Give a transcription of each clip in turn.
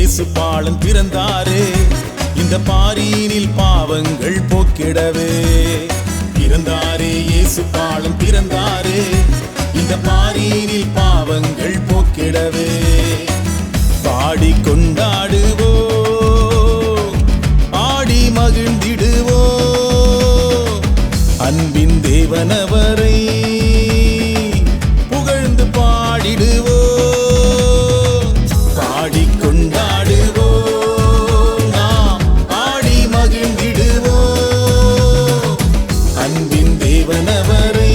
இயேசு பாலன் பிறந்தாரே, இந்த பாரினில் பாவங்கள் போக்கிடவே. பிறந்தாரே இயேசு பாலன் பிறந்தாரே, இந்த பாரினில் பாவங்கள் போக்கிடவே. பாடி கொண்டாடுவோ, ஆடி மகிழ்ந்திடுவோ, அன்பின் தேவனவரை புகழ்ந்து பாடிடுவோ. பாடி கொண்டாடுவோ, நாம் ஆடி மகிழ்ந்திடுவோ, அன்பின் தேவனவரை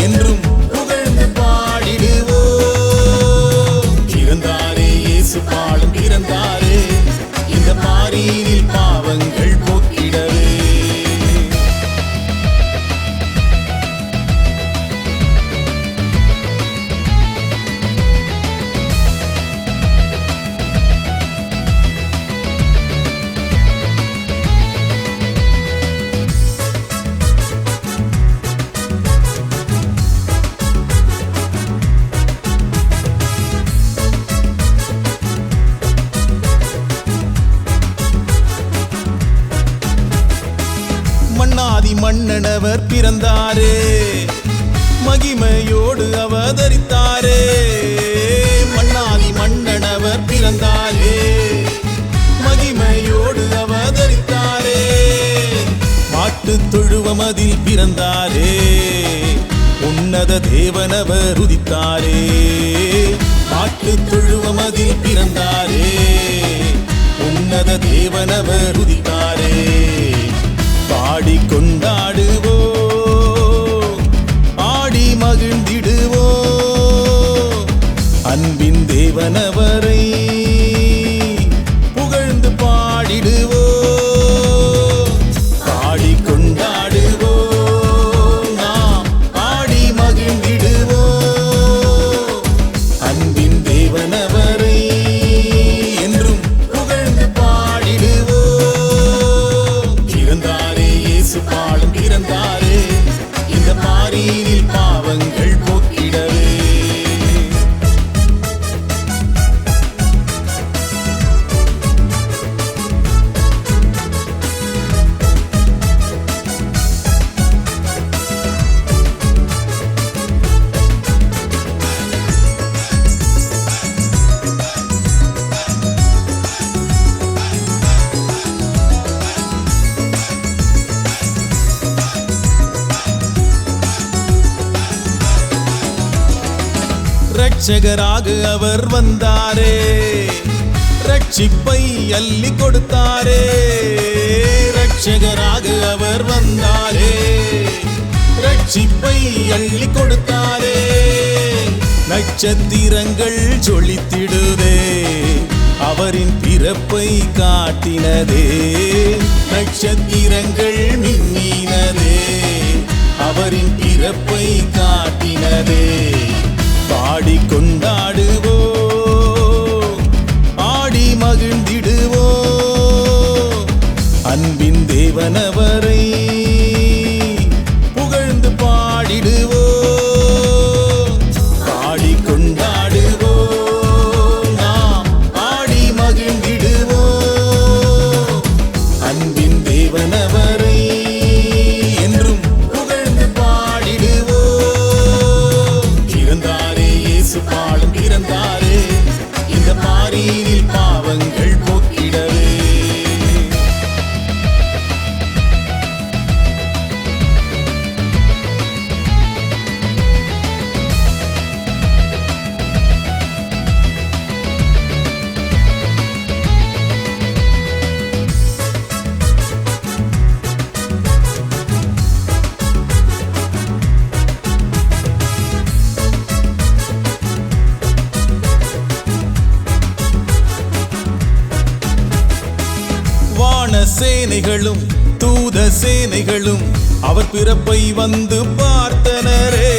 என்றும் புகழ்ந்து பாடிடுவோ. பிறந்தாரே இயேசு பாலன் பிறந்தாரே, இந்த பாரினில் பாவங்கள் போக்கிடவே. மன்னாதி மன்னனவர் பிறந்தாரே, மகிமையோடு அவதரித்தாரே. மன்னாதி மன்னனவர் பிறந்தாரே, மகிமையோடு அவதரித்தாரே. மாட்டுத் தொழுவமதில் பிறந்தாரே, உன்னத தேவனவர் உதித்தாரே. மாட்டுத் தொழுவமதில் பிறந்தாரே, உன்னத தேவனவர் உதித்தாரே. பாடி கொண்டாடுவோ, ஆடி மகிழ்ந்திடுவோ, அன்பின் தேவனவரை புகழ்ந்து பாடிடுவோ. பாடி கொண்டாடுவோ, நாம் ஆடி மகிழ்ந்திடுவோ, அன்பின் தேவனவரை என்றும் புகழ்ந்து பாடிடுவோ. பிறந்தாரே இயேசு பாலன் பிறந்தாரே, இந்த பாரினில் பாவங்கள் போக்கிடவே. ரட்சகராக அவர் வந்தாரே, ரட்சிப்பை அள்ளி கொடுத்தாரே. ரட்சகராக அவர் வந்தாரே, ரட்சிப்பை அள்ளி கொடுத்தாரே. நட்சத்திரங்கள் ஜொலித்திடுதே, அவரின் பிறப்பை காட்டினதே. நட்சத்திரங்கள் மின்னினதே, அவரின் பிறப்பை காட்டினதே. பாடி கொண்டாடுவோ, ஆடி மகிழ்ந்திடுவோ, அன்பின் தேவனவரை புகழ்ந்து பாடிடுவோ. பாடி கொண்டாடுவோ, நாம் ஆடி மகிழ்ந்திடுவோ, அன்பின் தேவனவரை என்றும் புகழ்ந்து பாடிடுவோ. பிறந்தாரே இயேசு பாலன் பிறந்தாரே, இந்த பாரினில் பாவங்கள் போக்கிடவே. சேனைகளும் தூத சேனைகளும் அவர் பிறப்பை வந்து பார்த்தனரே.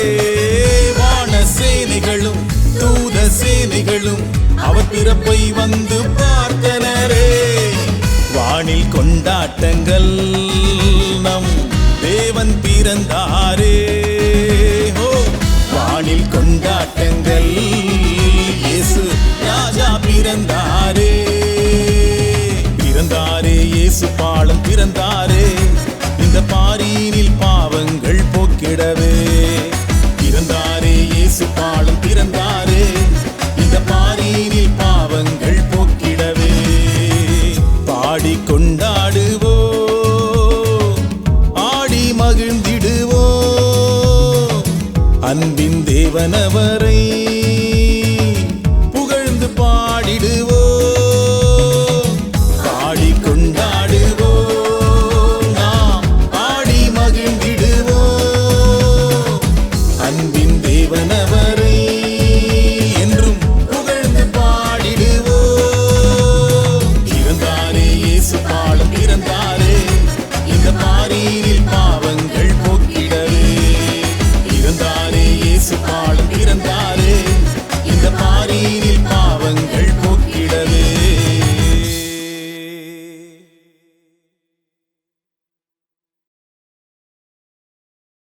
வான சேனைகளும் தூத சேனைகளும் அவர் பிறப்பை வந்து பார்த்தனரே. வானில் கொண்டாட்டங்கள், நம் தேவன் பிறந்தாரே. வானில் கொண்டாட்டங்கள், இயேசு ராஜா பிறந்தாரே. தேவனவரை